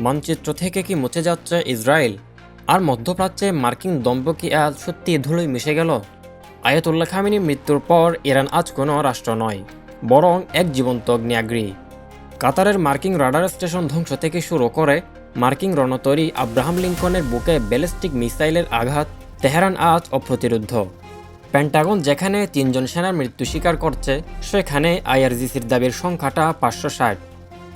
মানচিত্র থেকে কি মুছে যাচ্ছে ইসরায়েল? আর মধ্যপ্রাচ্যে মার্কিন দম্ভ কি আজ সত্যি ধুলোয় মিশে গেল? আয়াতুল্লাহ খামেনির মৃত্যুর পর ইরান আজ কোনো রাষ্ট্র নয়, বরং এক জীবন্ত অগ্নিয়াগ্নি। কাতারের মার্কিন রাডার স্টেশন ধ্বংস থেকে শুরু করে মার্কিন রণতরী আব্রাহাম লিঙ্কনের বুকে ব্যালিস্টিক মিসাইলের আঘাত, তেহরান আজ অপ্রতিরোধ্য। পেন্টাগন যেখানে 3জন সেনার মৃত্যু স্বীকার করছে, সেখানে আইআরজিসির দাবির সংখ্যাটা 560।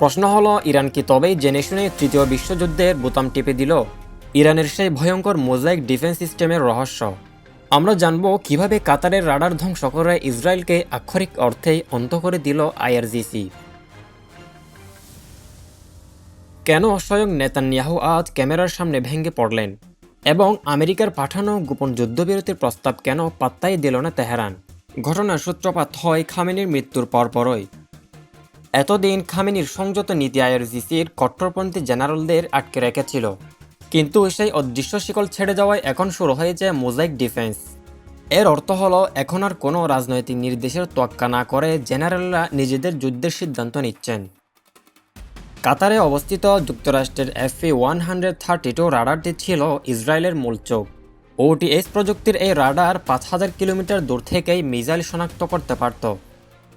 প্রশ্ন হলো, ইরান কি তবেই জেনে শুনে তৃতীয় বিশ্বযুদ্ধের বোতাম টিপে দিল? ইরানের সেই ভয়ঙ্কর মোজাইক ডিফেন্স সিস্টেমের রহস্য আমরা জানব, কিভাবে কাতারের রাডার ধ্বংস করে ইসরায়েলকে আক্ষরিক অর্থেই অন্ত করে দিল আইআরজিসি। কেন স্বয়ং নেতানিয়াহু আজ ক্যামেরার সামনে ভেঙে পড়লেন, এবং আমেরিকার পাঠানো গোপন যুদ্ধবিরতির প্রস্তাব কেন পাত্তাই দিল না তেহরান? ঘটনার সূত্রপাত হয় খামেনির মৃত্যুর পরপরই। এতদিন খামেনির সংযত নীতি আইআরজিসির কট্টরপন্থী জেনারেলদের আটকে রেখেছিল, কিন্তু সেই অদৃশ্য শিকল ছেড়ে যাওয়ায় এখন শুরু হয়েছে মোজাইক ডিফেন্স। এর অর্থ হলো, এখন আর কোনো রাজনৈতিক নির্দেশের তোয়াক্কা না করে জেনারেলরা নিজেদের যুদ্ধের সিদ্ধান্ত নিচ্ছেন। কাতারে অবস্থিত যুক্তরাষ্ট্রের FE-132 রাডারটি ছিল ইসরায়েলের মূল চোখ। OTS প্রযুক্তির এই রাডার 5000 কিলোমিটার দূর থেকেই মিসাইল শনাক্ত করতে পারত,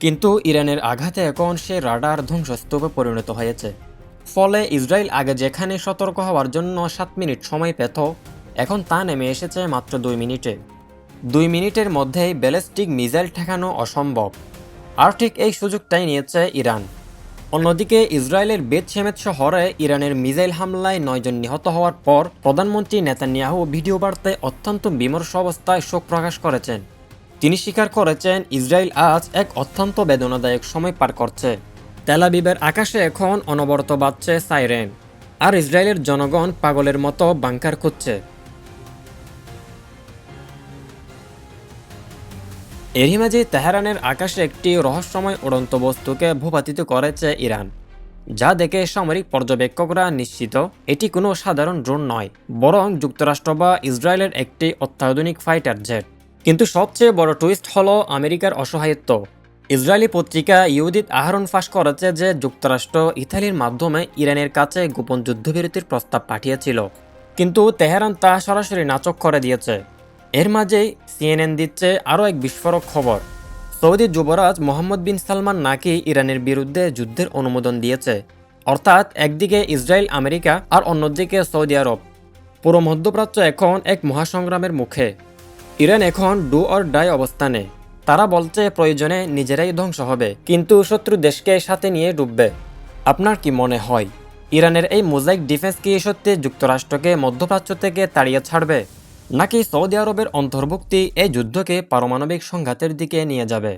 কিন্তু ইরানের আঘাতে এখন সেই রাডার ধ্বংসস্তূপে পরিণত হয়েছে। ফলে ইসরায়েল আগে যেখানে সতর্ক হওয়ার জন্য 7 মিনিট সময় পেত, এখন তা নেমে এসেছে মাত্র 2 মিনিটে। 2 মিনিটের মধ্যেই ব্যালিস্টিক মিসাইল ঠেকানো অসম্ভব। আর ঠিক এই সুযোগটাই নিয়েছে ইরান। অন্যদিকে ইসরায়েলের বেত শেমেত শহরে ইরানের মিসাইল হামলায় 9 জন নিহত হওয়ার পর প্রধানমন্ত্রী নেতানিয়াহু ভিডিও বার্তায় অত্যন্ত বিমর্ষ অবস্থায় শোক প্রকাশ করেছেন। তিনি স্বীকার করেছেন, ইসরায়েল আজ এক অত্যন্ত বেদনাদায়ক সময় পার করছে। তেল আবিবের আকাশে এখন অনবরত বাজছে সাইরেন, আর ইসরায়েলের জনগণ পাগলের মতো বাংকার খুঁজছে। এরই মাঝে তেহরানের আকাশে একটি রহস্যময় উড়ন্ত বস্তুকে ভূপাতিত করেছে ইরান, যা দেখে সামরিক পর্যবেক্ষকরা নিশ্চিত এটি কোনো সাধারণ ড্রোন নয়, বরং যুক্তরাষ্ট্র বা ইসরায়েলের একটি অত্যাধুনিক ফাইটার জেট। কিন্তু সবচেয়ে বড় টুইস্ট হলো আমেরিকার অসহায়ত্ব। ইসরায়েলি পত্রিকা ইহুদিত আহরণ ফাঁস করেছে যে যুক্তরাষ্ট্র ইতালির মাধ্যমে ইরানের কাছে গোপন যুদ্ধবিরতির প্রস্তাব পাঠিয়েছিল, কিন্তু তেহরান তা সরাসরি নাকচ করে দিয়েছে। এর মাঝেই CNN দিচ্ছে আরও এক বিস্ফোরক খবর। সৌদি যুবরাজ মোহাম্মদ বিন সালমান নাকি ইরানের বিরুদ্ধে যুদ্ধের অনুমোদন দিয়েছে। অর্থাৎ একদিকে ইসরায়েল আমেরিকা আর অন্যদিকে সৌদি আরব। পুরো মধ্যপ্রাচ্য এখন এক মহাসংগ্রামের মুখে। ইরান এখন ডু অর ডাই অবস্থানে। তারা বলছে প্রয়োজনে নিজেরাই ধ্বংস হবে, কিন্তু শত্রু দেশকে সাথে নিয়ে ডুববে। আপনার কি মনে হয়, ইরানের এই মোজাইক ডিফেন্স কি সত্যি যুক্তরাষ্ট্রকে মধ্যপ্রাচ্য থেকে তাড়িয়ে ছাড়বে, নাকি সৌদি আরবের অন্তর্ভুক্তি এই যুদ্ধকে পারমাণবিক সংঘাতের দিকে নিয়ে যাবে?